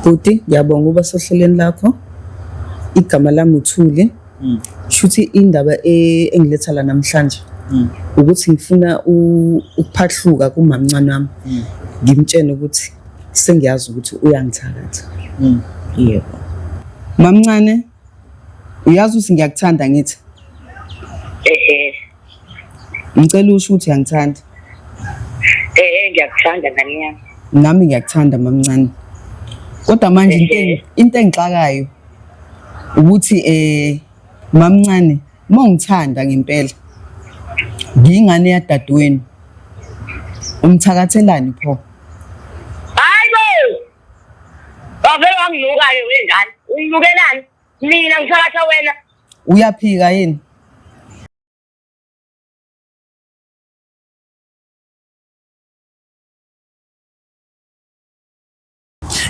Bhuti, ngiyabonga ukuba sohlelweni lakho. Igama lami uThuli. Shuthi indaba engiletha la namhlanje ukuthi ngifuna ukuphahluka kumamncane wami. Ngimtshene ukuthi sengiyazi ukuthi uyangithakatha. Yebo. Mamncane, uyazi ukuthi ngiyakuthanda ngithi? Ngicela usho ukuthi uyangithanda. Ngiyakuthanda ngani yami. Nami ngiyakuthanda mamncane. Kodwa manje into engixakayo ukuthi mamncane mongithanda ngempela ngingane yadadweni umthakathelani pho? Hayibo! Bavela wanginuka ke wengane. Unginukelani? Mina ngisakatha wena. Uyaphika yini?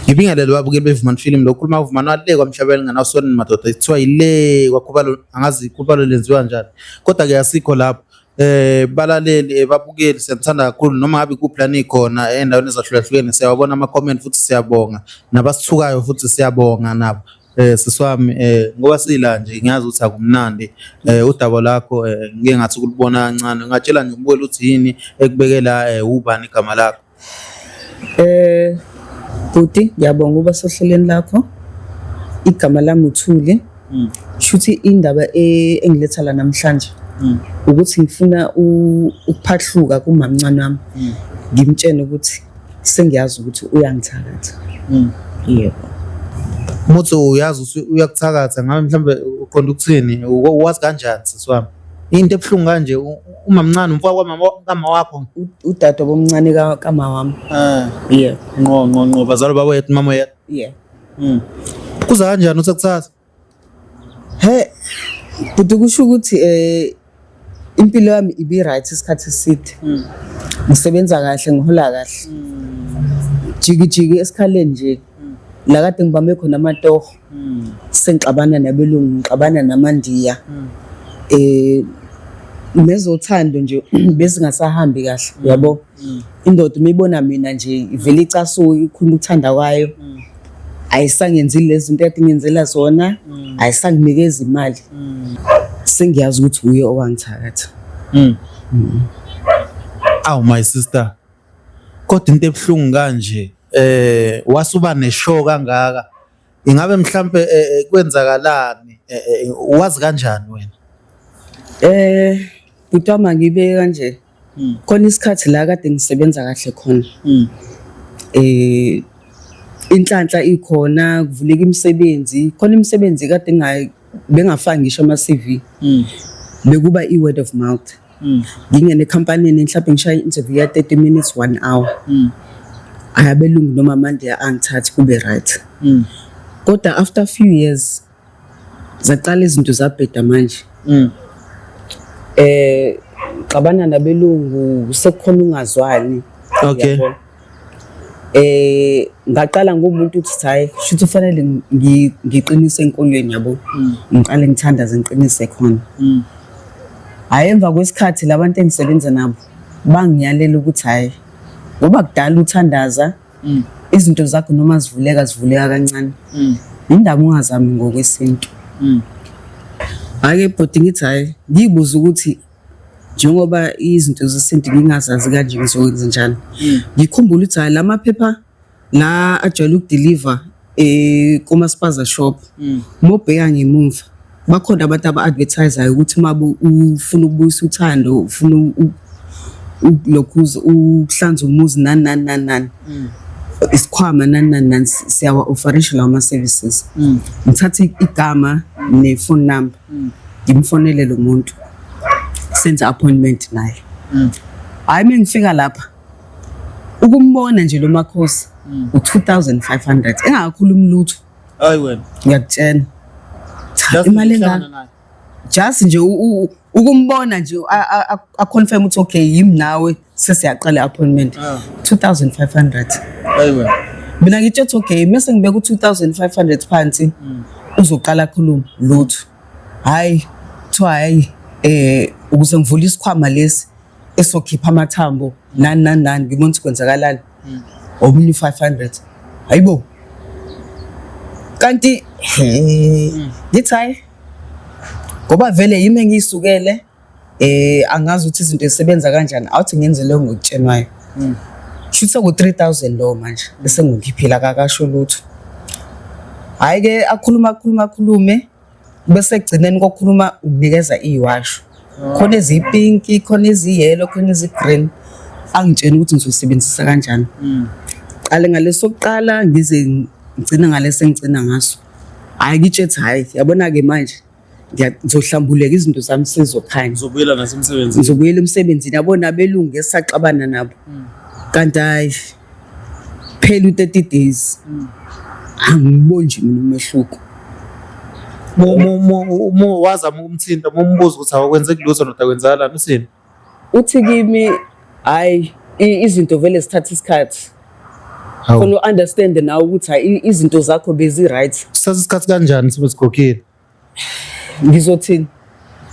Ngibingelele babukeli beVuman Film lokukhuluma uVuman wale kwamshabela nganawusona madoda ithiwa ile kwakhubalo angazi kubalo lenziwa kanjani kodwa ke asikho lapho balaleli babukeli siyathanda kakhulu noma ngabe kuplani khona endaweni ezahlulahlukene siyabona ama comment futhi siyabonga nabasithukayo futhi siyabonga nabo siswami ngoba sila nje ngiyazi ukuthi akumnandi udaba lakho ngike ngathi ukulibona kancane ngatshela nje umbukeli uthi yini ekubekela ubani igama lakho. Bhuti, ngiyabonga ukuba sohlelweni lakho. Igama lami uThuli. Shuthi indaba engiletha la namhlanje ukuthi ngifuna ukuphahluka kumamncane wami. Ngimtshene ukuthi sengiyazi ukuthi uyangithakatha. Yebo. Motho uyazi ukuthi uyakuthakatha ngabe mhlambe uqonda ukuthini wazi kanjani siswami into ebhlungu kanje umamncane umfaka kwamama wakho Udade bomncane kama wami. Yebo. Ngqo bazalo babo yethu mama yethu. Yeah. Kuza kanjani usakuthatha? Bhuti kusho ukuthi impilo yami ibi right isikhathi eside. Ngisebenza kahle ngihola kahle. Jiki esikhaleni nje. La kade ngibambe khona amatoho. Sengixabana nabelungu, ngixabana namaNdiya. Nezothando nje bezingasahambi kahle yabo. Indoda umibona mina nje ivela icasuka ikhuluma ukuthanda kwayo. Ayisangenzi lezi zinto ekade ngenzela zona, ayisanginikeza imali. Sengiyazi ukuthi uye owangithakatha. Aw my sister. Kodwa into ebhlungu kanje wasuba neshow kangaka. Ingabe mhlambe kwenzakalani? Wazi kanjani wena? Butama ngibe kanje. Khona isikhathi la kade ngisebenza kahle khona. Inhlanhla ikhona kuvuleka imisebenzi. Khona imisebenzi kade bengafanga ngisho ama CV. Bekuba iword of mouth. Ngingene ecompanyeni mhlawumbe ngishaya interview ya 30 minutes 1 hour. Ayabelungu noma manje angithathi kube right. Kodwa after few years zaqala izinto zabheda manje. Xabana nabelungu sekukhona ungazwani. Okay. Ngaqala ngomuntu uthi hayi shuthi ufanele ngiqinise enkolweni yabo. Ngiqale ngithandaze ngiqinise khona. Hayi emva kwesikhathi labantu engisebenza nabo bangiyalela ukuthi hayi ngoba kudala uthandaza izinto zakho noma zivuleka kancane. Indaba ungazami ngokwesintu. Ake bhuti ngithi hayi ngibuza ukuthi njengoba izinto zesintu ngingazazi kanje ngizokwenza njani. Ngikhumbula ukuthi hayi lamaphepha la ajwayele ukudeliver kuma spaza shop. Mobheka ngemuva bakhona abantu aba-advertisayo ukuthi mabe ufuna ukubuyisa uthando ufuna lokhuza ukuhlanza umuzi nani. Isikhwama nani siyawa offerisha lawo services. Ngithatha igama ne-phone number. Ngimfonele lo muntu. Senza appointment naye. Hayi mengifika lapha. Ukumbona nje lo makhosi u2500 engakhulumi lutho. Hayi wena. Ngiyakutshena. Imali engaka? Just nje ukumbona nje a confirm ukuthi okay yimi nawe sesiyaqala appointment 2500. Hayi wena. Mina ngitsho okay mase ngibeka u2500 phansi uzoqala khuluma lutho. Hayi hayi ukuze ngivule isikhwama lesi esokhipha amathambo nani ngibona ukuthi kwenzakalani. Omunye 500. Hayibo. kanti ngithi hayi ngoba vele yimi engiyisukele angazi ukuthi izinto zisebenza kanjani awuthi ngenze lo ngokutshenwayo shutha ku 3000 lo manje bese ngikhiphila kakasho lutho hayi ke akhulume bese egcineni kokukhuluma ukunikeza iwasho khona ezipinki khona eziyellow khona ezigreen angitshela ukuthi ngizosebenzisa kanjani qale ngaleso kuqala ngize ngicina ngalese ngicina ngaso hayi ngitshethi hayi yabona ke manje ngizohlambuleka izinto zami sizokhanya Ngizobuyela nasemsebenzini. ngizobuyela emsebenzini yabona belungu esaxabana nabo kanti hayi phela u30 days angiboni nje mina umehluko Wazama ukumthinta umbuzo ukuthi awukwenzeki lutho noma akwenzakalani usini. uthi kimi hayi izinto vele sithatha isikhathi khona understand nawe ukuthi hayi izinto zakho bezi right Sithatha isikhathi kanjani sibe sikhokhile? ngizothini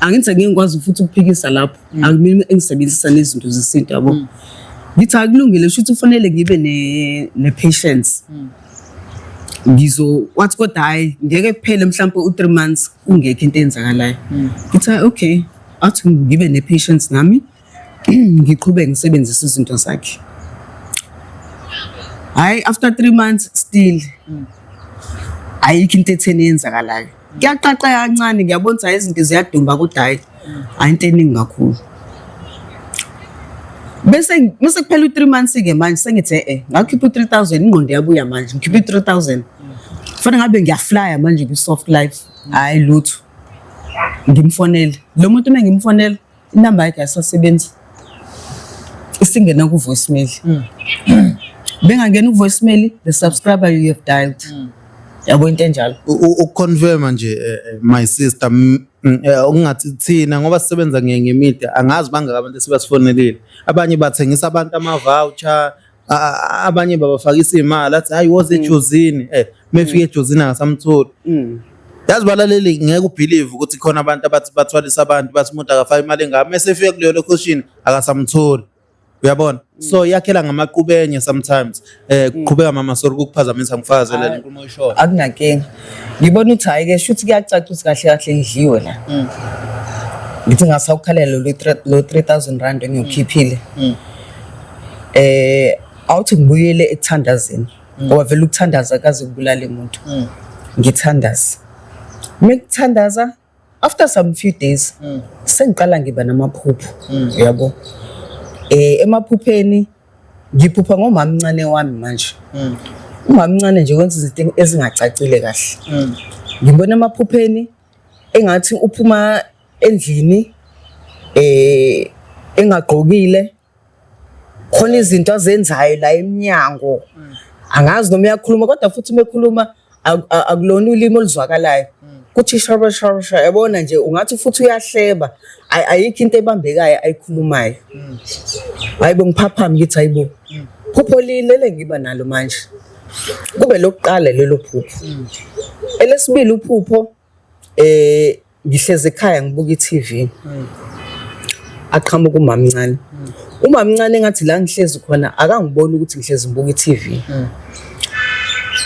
angithi ngingikwazi futhi ukuphikisa lapho akumini engisebenzisa nezinto zesinto yabo ngithi akulungile futhi ufanele ngibe ne patience wathi kodwa hayi ngeke kuphele mhlawumbe u3 months ungekho into eyenzakalayo ngithi okay athi ngibe ne patience nami ngiqhubeke ngisebenzisa izinto zakhe hayi after 3 months still ayikho into etheni yenzakalayo kuyaqaqa kancane ngiyabona ukuthi izinto ziyadumba kodwa hayi ayinto eningi kakhulu bese kuphela u3 months ke manje sengithi ngakhipha u3000 ingqondo yabuya manje ngikhipha u3000 kufanele ngabe ngiyaflya manje ku soft life hayi lutho ngimfonela lo muntu uma ngimfonela inamba yakhe ayisasebenzi isingena ku voicemail bengangena ku voicemail the subscriber you have dialed yabo into enjalo Ukuconfirm nje my sister ungathi thina ngoba sisebenza ngemedia angazi bangaka abantu esibasifonelile abanye bathengisa abantu ama voucher abanye babafakisa imali athi hayi woze ejozini mefike ejozini akasamtholi yazi balaleli ngeke ubelieve ukuthi khona abantu abathi bathwalisa abantu bathi umuntu akafaka imali engaka mase efika kuleyo location akasamtholi uyabona so yakhela ngamaqhubenye sometimes kuqhubeka mama sorry ukuphazamisa ngifaze le nkulumo oyisho akunankinga ngibona ukuthi hayi ke shuthi kuyacaca ukuthi kahle kahle ngidliwe la ngithi ngasawukhalela lo 3000 rand engiyokhiphile awuthi ngibuyele ekuthandazeni ngoba vele ukuthandaza kaze kubulala umuntu ngithandaza mekuthandaza after some few days sengiqala ngiba namaphupho yabo emaphupheni ngiphupha ngomama mncane wami manje umama mncane nje wenza izinto ezingacacile kahle ngibona emaphupheni engathi uphuma endlini engagqokile khona izinto azenzayo la eminyango angazi noma uyakhuluma kodwa futhi mekhuluma akulona ulimi oluzwakalayo kuthi sharasha yabona nje ungathi futhi uyahleba ayikho into ebambekayo ayikhulumayo hayibo ngiphaphama ngithi hayibo phupho lilele ngiba nalo manje kube lokuqala lelo phupho elesibili uphupho ngihleze ekhaya ngibuka iTV aqhamuka umamncane umamncane ngathi la ngihlezi khona akangiboni ukuthi ngihlezi ngibuka iTV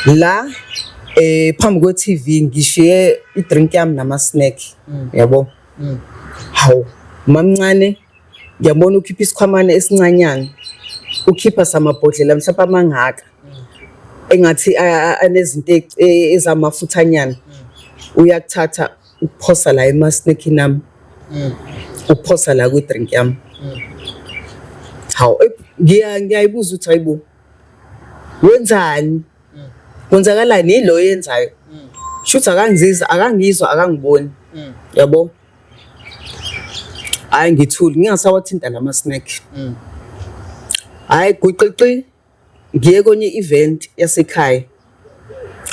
la phambi kwe TV ngishiye idrink yami nama snack yabo hawu mamncane ngiyabona ukhipha isikhwamane esincanyana ukhipha samabhodlela mhlawumbe amangaka engathi anezinto ezamafuthanyana uyakuthatha ukuphosa la ema snack nami ukuphosa la ku drink yami hawu ngiyayibuza ukuthi hayibo wenzani kwenzakalani yilo yenzayo shuthi akangizwa akangiboni yabo hayi ngithuli ngingasawathinta lama snack hayi guqiqi ngiye konye event yasekhaya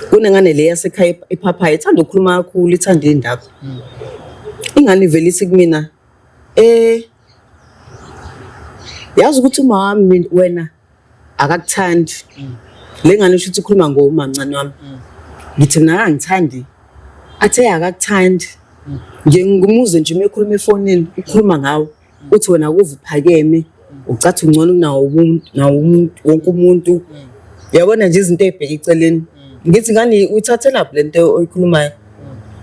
kunengane le yasekhaya iphapha ithanda ukukhuluma kakhulu ithanda indaba ingane velisi kumina yazi ukuthi umama wena akakuthandi lengane shuthi ukhuluma ngomamncane wami ngithi mina angithandi athe akakuthandi nje ngumuze nje mekhuluma efonini ukhuluma ngawe uthi wena kuva uphakeme ucathi ungcono kunawo umuntu wonke umuntu yabona nje izinto ezibheka eceleni ngithi ngani uyithathela lento oyikhulumayo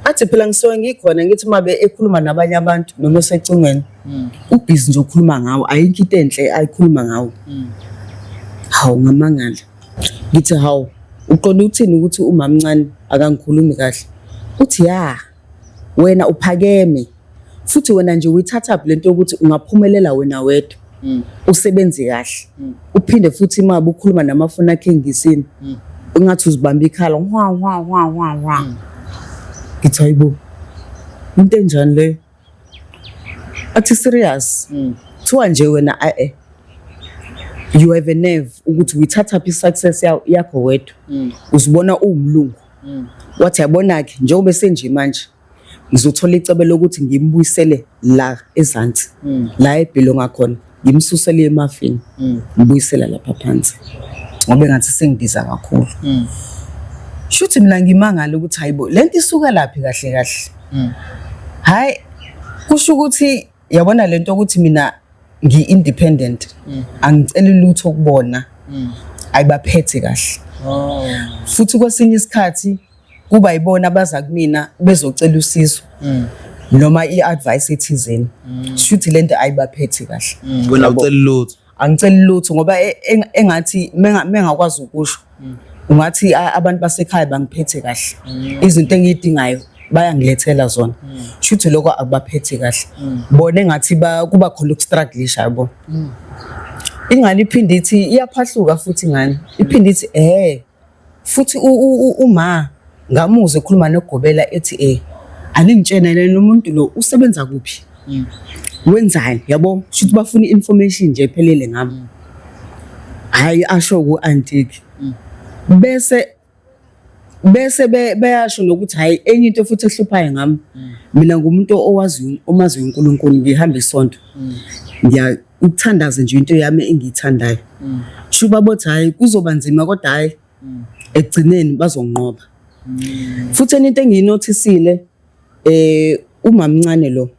athi phela ngisuke ngikhona ngithi mabe ekhuluma nabanye abantu noma esecingweni ubhizi nje ukhuluma ngawo ayikho into enhle ayikhuluma ngawo hawu ngamangala ngithi hawu uqonda uthini ukuthi umamncane akangikhulumi kahle uthi ya wena uphakeme futhi wena nje uyithatha lento ukuthi ungaphumelela wena wedwa usebenze kahle uphinde futhi mabe ukhuluma namafoni akhe ngisini ungathi uzibamba ikhala wa ngithi hayibo into enjani le athi serious kuthiwa nje wena you have a nerve ukuthi uyithatha phi success yakho wedwa uzibona uwumlungu wathi yabona-ke njengoba senje manje ngizothola icebo lokuthi ngimbuyisele la ezansi la ebhilonga khona ngimsusele emafini ngibuyisela lapha phansi ngoba engathi sengidiza kakhulu shuthi mina ngimangala ukuthi hayibo lento isuka laphi kahle kahle hayi kusho ukuthi yabona lento ukuthi mina ngi-independent angicela lutho ukubona ayibaphethe kahle futhi kwesinye isikhathi kuba yibona abaza kumina bezocela usizo noma i-advice ethizeni shuthi lento ayibaphethe kahle wena ucela lutho angicela lutho ngoba engathi mengakwazi ukusho ungathi abantu basekhaya bangiphethe kahle izinto engiyidingayo bayangilethela zona shuthi lokho akubaphethe kahle bona engathi kuba khona ukustrugglisha yabo ingane iphinde ithi iyaphahluka futhi ingane iphinde ithi futhi uma ngamuze ekhuluma nogobela ethi aningitshena lo muntu lo usebenza kuphi wenzani yabo shuthi bafuna information nje ephelele ngami hayi asho ku antiki bese beyasho nokuthi hayi enye into futhi ehluphayo ngami mina ngumuntu omaziyo uNkulunkulu ngihamba isonto ukuthandaza nje into yami engiyithandayo shuba bothi hayi kuzoba nzima kodwa hayi egcineni bazonqoba futhi into engiyinothisile umamncane lo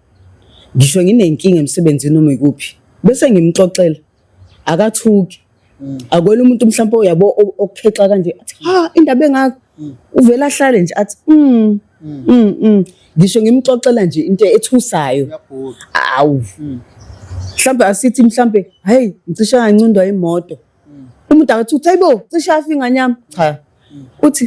ngisho nginenkinga emsebenzini noma ikuphi bese ngimxoxela akathuki akwela umuntu mhlawumbe uyabo okukhexa kanje athi indaba engaka uvela ahlale nje athi ngisho ngimxoxela nje into ethusayo awu mhlawumbe asithi mhlawumbe hey ngicishe ngancindwa imoto umuntu akathi hayibo cishe afa inganyama cha uthi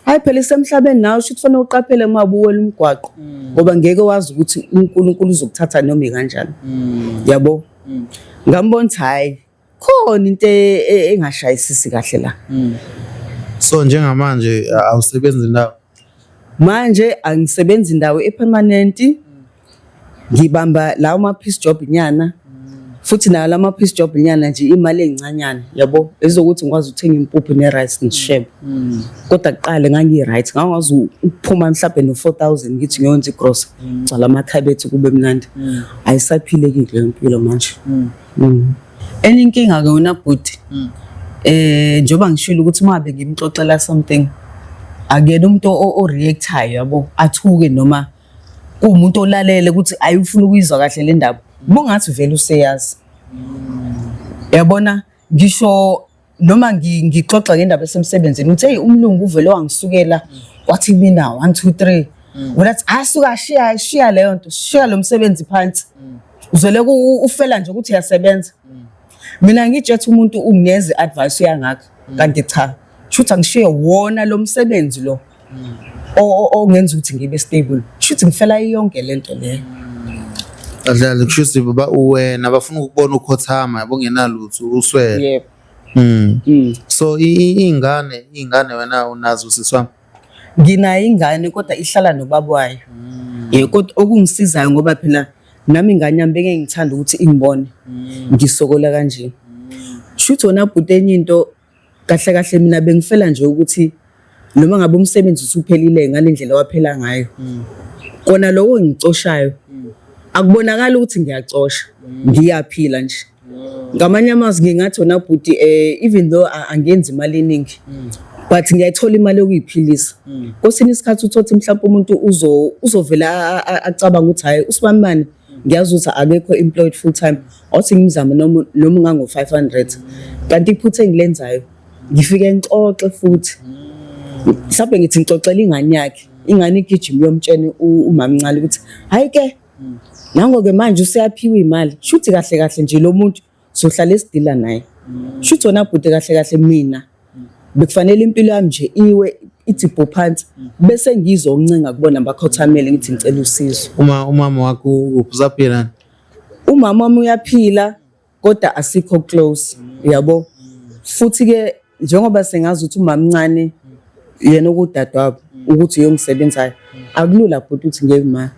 hayi phela isemhlabeni nawe shuthi kufanele uqaphele uma ubuwela umgwaqo ngoba ngeke wazi ukuthi uNkulunkulu uzokuthatha noma kanjani yabo ngambona hayi khona into engashayisisi kahle la so njengamanje awusebenzi ndawo manje angisebenzi indawo epermanent ngibamba lawo ma-piece job nyana futhi nayo lama piece job nyana nje imali encanyana yabo ezokuthi ngikwazi ukuthenga impuphu ne-rice ngishebe kodwa kuqale ngangi-right ngakwazi ukuphuma mhlawumbe no-4,000 ngithi ngiyonza igrocery gcwala amakhabethi kube mnandi ayisaphilekile leyo mpilo manje enye inkinga-ke wena bhuti njengoba ngishilo ukuthi mabe ngimxoxela something akuyena umuntu o-reactayo yabo athuke noma kuwumuntu olalele ukuthi ayifuna ukuyizwa kahle le ndaba bungathi vele useyazi yabona ngisho noma ngixoxa ngendaba esemsebenzini uthi hey umlungu uvele wangisukela wathi mina 1 2 3 unathi asuka shiya leyo nto shiya lo msebenzi phansi uzele ufela nje ukuthi uyasebenza mina ngijethe umuntu ungineze advice yangaka kanti cha shuthi angishiye wona lo msebenzi lo ongenza ukuthi ngibe stable shuthi ngifela yonke lento leyo adlala kushuthi baba wena bafuna ukubona ukhothama yabo ngenalutho uswele yebo so ingane wena unazo siswami nginayo ingane kodwa ihlala nobaba wayo kodwa okungisizayo ngoba phela nami ingane yami beke ngithanda ukuthi ingibone ngisokola kanje shuthi wona bhuti enye into kahle kahle mina bengifela nje ukuthi noma ngabe umsebenzi usuphelile ngalendlela waphela ngayo kona lokho ngicoshayo akubonakala ukuthi ngiyacosha ngiyaphila nje ngamanye amazwi ngingathi wona bhuti even though angenzi imali eningi but ngiyayithola imali yokuyiphilisa kosini isikhathi uthothi mhlawumbe umuntu uzovela acabanga ukuthi hayi usibamani ngiyazi ukuthi akekho employed full time othi ngimzama noma ngango 500 kanti iphuthe engilenzayo ngifike ngixoxe futhi Mhlawumbe ngithi ngixoxela ingane yakhe, ingane igijima yomtshela umamncane ukuthi hayi ke nango-ke manje useyaphiwa imali, shuthi kahle kahle nje lo muntu sohlala esidila naye. Shuthi wona bhuti kahle kahle mina bekufanele impilo yami nje iwe ithipho phansi bese ngizoncenga kubona abakhothamele ngithi ngicela usizo. Umama wakho usaphila? Umama wami uyaphila kodwa asikho close, yabo. Futhi ke njengoba sengazi ukuthi umamncane yena okudadewabo ukuthi uyongisebenzayo, akulula bhuti ukuthi ngeke ma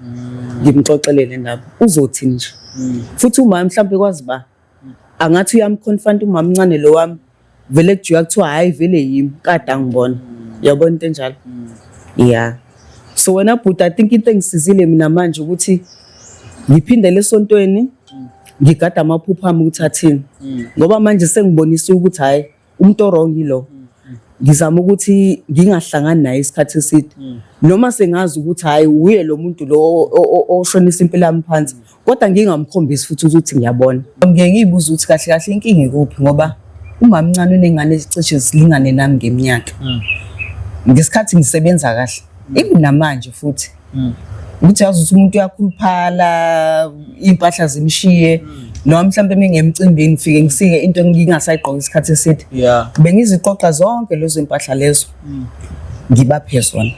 ngimxoxelele ndaba uzothi nje. Futhi umama mhlawumbe kwazi ba angathi uyamconfront umamncane lo wami vele kujika kuthiwa hayi vele yimi kade angibona, yabona into enjalo. Yeah, so wena bhuti I think into engisizile mina manje ukuthi ngiphindele esontweni ngigada amaphupho ami ukuthi athini, ngoba manje sengibonisa ukuthi hayi umuntu wrong lo. Ngizama ukuthi ngingahlangani naye isikhathi eside noma sengazi ukuthi hayi uye lo muntu lo oshonisa impilo yami phansi, kodwa ngingamkhombisi futhi ukuthi ngiyabona. Ngeke ngiyibuza ukuthi kahle kahle inkinga ikuphi, ngoba umamncane unengane ezicishe zilingane nami ngeminyaka. Ngesikhathi ngisebenza kahle even namanje futhi ukuthi yazi ukuthi umuntu uyakhuluphala, impahla zimshiye, noma mhlawumbe mengemcimbini ngifike ngisike into ngingasayigqoka isikhathi eside. Bengiziqoqa zonke lezo impahla lezo ngibaphe zona.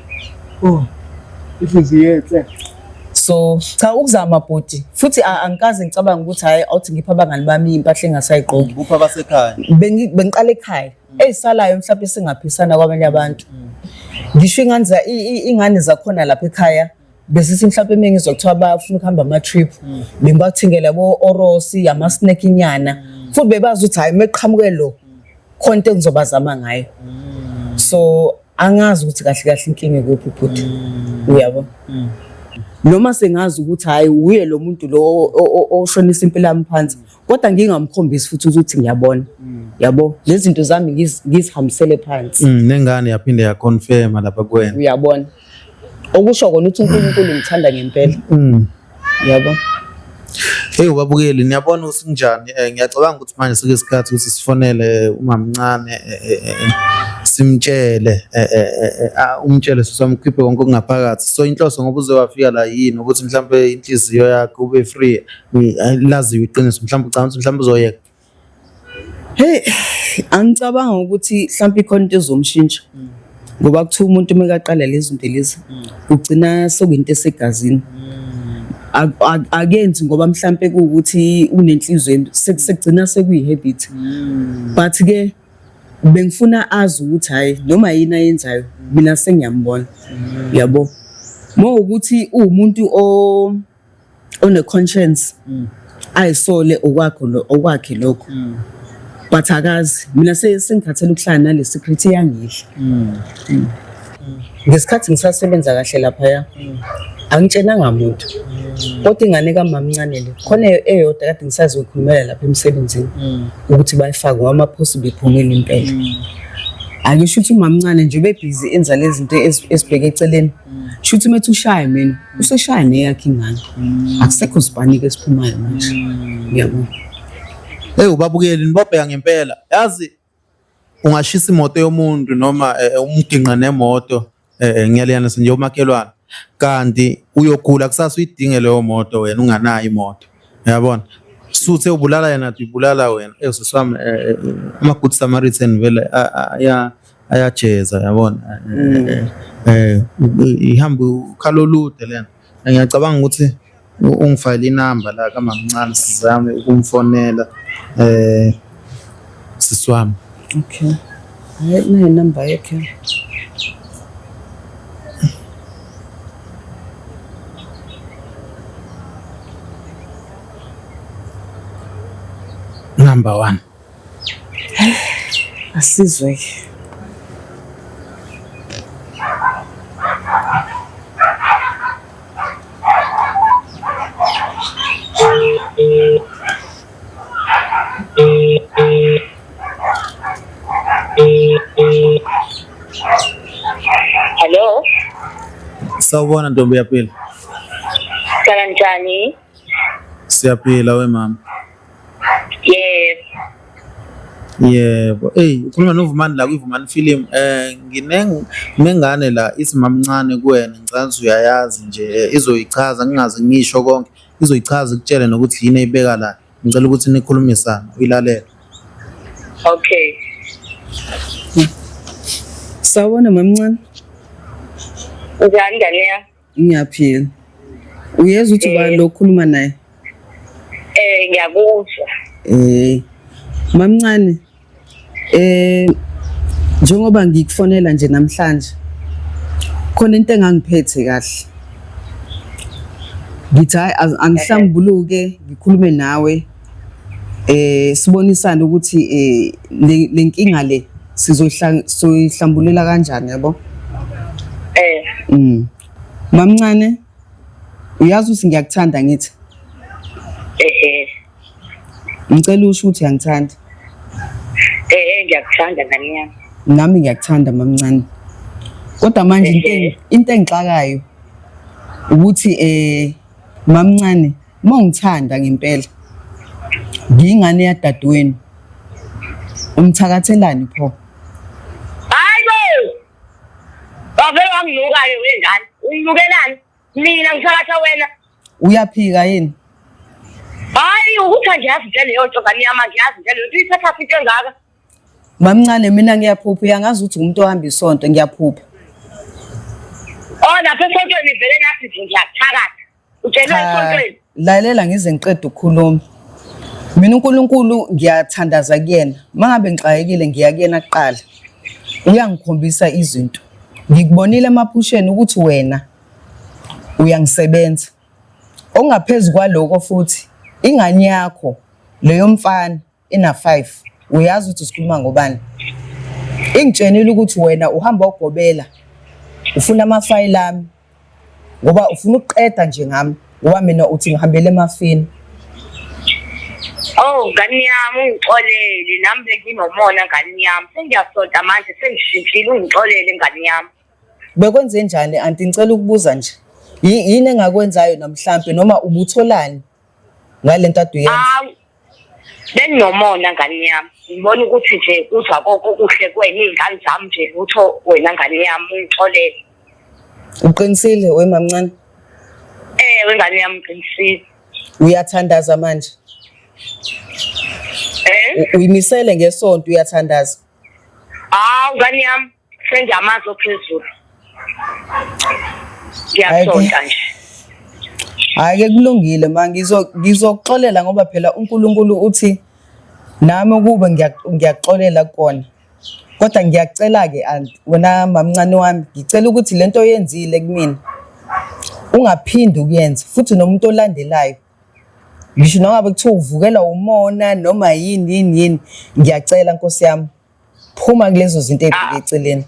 Ihliziyo. So cha ukuzama bhuti, futhi angikaze ngicabanga ukuthi hayi awuthi ngipha abangani bami impahla engasayigqoki. Kupha abasekhaya? Bengiqala ekhaya ezisalayo mhlawumbe singaphisana kwabanye abantu. Ngisho ingane zakhona lapha ekhaya besithi mhlawumbe mengizokuthiwa bafuna ukuhamba ama-trip bengibathingela bo-orosi, ama-snack inyana, futhi bebazi ukuthi hayi meqhamuke lo khona into engizobazama ngayo. So angazi ukuthi kahle kahle inkinga kuphi bhuti, uyabo. Noma sengazi ukuthi hayi uye lo muntu lo oshonisa impilo yami phansi, kodwa ngingamkhombisi futhi ukuthi ngiyabona, yabo. Lezi zinto zami ngizihambisele phansi. Nengane yaphinde yaconfirm lapha kuwena, uyabona. Okusho kona ukuthi uNkulunkulu ngithanda ngempela. Yabo. Hey ubabukeli, niyabona ukuthi kunjani? Ngiyacabanga ukuthi manje sekuyisikhathi ukuthi sifonele umamncane simtshele umtshele sisamkhiphe konke okungaphakathi. So inhloso ngoba uzowafika la yini ukuthi mhlawumbe inhliziyo yakhe ube free, laziwe iqiniso, mhlawumbe ucabanga ukuthi mhlawumbe uzoyeka. Hey, angicabanga ukuthi mhlawumbe ikhona into ezomshintsha. Ngoba kuthiwa umuntu mekaqala lezi zinto lezi ugcina sekuyinto esegazini. Akenzi ngoba mhlawumbe ukuthi unenhliziyo sekugcina sekuyihabit. But ke bengifuna azi ukuthi hayi noma yini ayenzayo mina sengiyambona, yabo. Ukuthi umuntu one conscience ayisole okwakhe lokho. But akazi mina sengikhathele ukuhlala nale secret yangidla. Ngesikhathi ngisasebenza kahle lapha angitshenanga muntu, kodwa ingane kamamncane le khona eyodwa kade ngisazi ukukhulumela lapha emsebenzini ukuthi bayifake ngoba possible iphumile impela. Akisho ukuthi umamncane nje ubebhizi enza lezi zinto esibheke eceleni. Shuthi methi ushaya mina useshaya neyakhe ingane, akusekho sibani ke siphumayo manje, ngiyabona. Hey ubabukeli, nibobheka ngempela. Yazi ungashisa imoto yomuntu noma umginqa nemoto, ngiyaliyana nje umakhelwane, kanti uyogula kusasa uyidinge leyo moto wena unganayo imoto, yabona. Suthe ubulala yena ubulala wena. Siswami ama-good Samaritan vele ayajeza, yabona. Ihamba ukhalo olude lena. Ngiyacabanga ukuthi ungifayile inamba la kamamncane sizame ukumfonela siswami. Okay. Hayi nayo number yakhe. Number 1. Asizwe. Hello. Sawubona ntombi yaphila. Kanjani? Siyaphila we mama. Yes. Yebo. Ukhuluma noVumani la kwiVumani film. Nengane la ithi mamncane kuwena ngicela ukuthi uyayazi nje izoyichaza ngingaze ngisho konke. Izoyichaza ikutshele nokuthi yini eyibeka la. Ngicela ukuthi nikhulumisane uyilalela. Okay. Sawubona mamncane. Njani ngane ya? Ngiyaphila. Uyezwa ukuthi ubani lokhuluma naye? Ngiyakuzwa. Mamncane. Njengoba ngikufonela nje namhlanje. Khona into engangiphethe kahle. Ngithi hayi angihlambuluke ngikhulume nawe. Sibonisana ukuthi lenkinga le sizoyihlambulela kanjani yabo? Mamncane. Uyazi ukuthi ngiyakuthanda ngithi? Ngicela usho ukuthi uyangithanda. Ngiyakuthanda ngane yami. Nami ngiyakuthanda mamncane. Kodwa manje into engixakayo ukuthi mamncane mongithanda ngempela. Ngingane yadadweni. Umthakathelani pho? Hayibo! Bavela wanginuka-ke wengane. Unginukelani? Mina ngisakatha wena. Uyaphika yini? Hayi ukuthi nje yazi leyo nto ngane yami ngiyazi nje leyo ithatha into engaka. Mamncane mina ngiyaphupha uyangazi ukuthi umuntu ohamba isonto ngiyaphupha. Lapha esontweni vele nathi nje ngiyakuthakatha. Utshelwe esontweni. Lalela ngize ngiqede ukukhuluma. Mina uNkulunkulu ngiyathandaza kuyena. Mangabe ngixakekile ngiya kuyena kuqala. Uyangikhombisa izinto. Ngikubonile emaphusheni ukuthi wena uyangisebenza. Ongaphezulu kwaloko futhi ingane yakho leyo mfana ina 5 uyazi ukuthi sikhuluma ngobani. Ingitshenile ukuthi wena uhamba ugobela ufuna amafayili ami ngoba ufuna ukuqeda nje ngami ngoba mina uthi ngihambele emafini. Ngane yami ungixolele nami benginomona ngane yami. Sengiyasonta manje sengishintshile ungixolele ngane yami. Bekwenze njani anti ngicela ukubuza nje. Yini engakwenzayo namhlanje noma ubutholani ngalento adu yenza? Benginomona ngane yami. Ngibona ukuthi nje uzwa konke okuhle kwena izingane zami nje utho wena ngane yami ungixolele. Uqinisile we mamncane? Wengane yami uqinisile. Uyathandaza manje? Uyimisele ngesonto uyathandaza? Ngane yami sengiyamazi ophezulu. Ngiyasonta nje. Hayi ke kulungile manje ngizokuxolela ngoba phela uNkulunkulu uthi nami ukube ngiyaxolela kona. Kodwa ngiyakucela ke wena mamncane wami ngicela ukuthi lento oyenzile kumina ungaphindi ukuyenza futhi nomuntu olandelayo. Ngisho noma kuthiwa uvukela umona noma yini ngiyacela Nkosi yami phuma kulezo zinto ezibheke eceleni.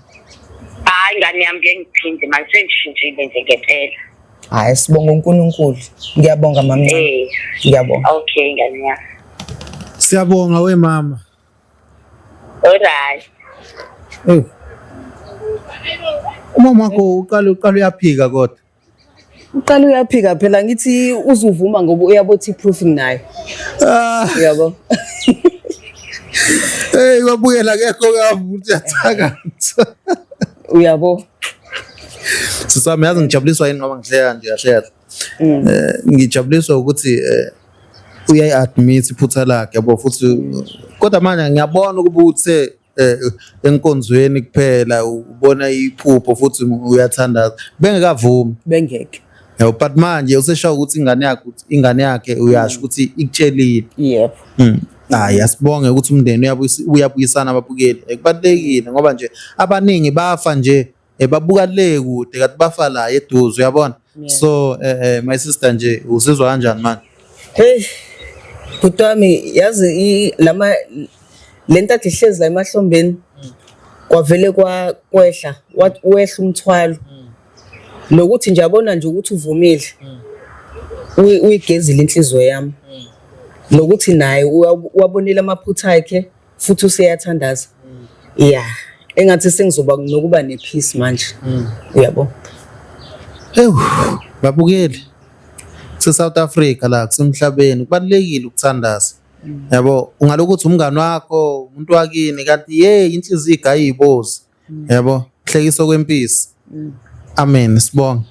Hayi ngane yami ngiphinde manje sengishintshile nje ngempela. Hayi sibonga uNkulunkulu. Ngiyabonga mamncane. Ngiyabonga. Okay ngane yami. Siyabonga we mama. Alright. Umama wakho uqala uyaphika kodwa. Uqala uyaphika phela ngithi uzuvuma ngoba uyabothi proofing nayo. Yabo. Wabuyela kekho kavuthi yathakatha. Uyabo. Sisami yazi ngijabuliswa yini ngoba ngihleka nje kahle. Ngijabuliswa ukuthi uyayi-admit iphutha lakhe yabo futhi kodwa manje ngiyabona ukuba uthe enkonzweni kuphela ubona iphupho futhi uyathandaza bengekavumi bengeke yabo but manje useshawa ukuthi ingane yakhe uyasho ukuthi ikutshelile. Yebo. Hayi asibonge ukuthi umndeni uyabuyisana ababukeli kubalekile ngoba nje abaningi bafa nje babuka le kude kathi bafa la eduze uyabona. So my sister nje usizwa kanjani manje? Hey Kutami yazi lento athi ihlezi la emahlombeni kwavele kwehla wehla umthwalo nokuthi nje yabona nje ukuthi uvumile uyigezile inhliziyo yami nokuthi naye wabonile amaphutha akhe futhi useyathandaza. Engathi sengizoba nokuba nepeace manje. Uyabo. Babukeli se South Africa la kusemhlabeni kubalekile ukuthandaza yabo ungalokuthi umngani wakho umuntu wakini kanti inhliziyo igayibozi yabo hlekisa kwempisi amen sibonga.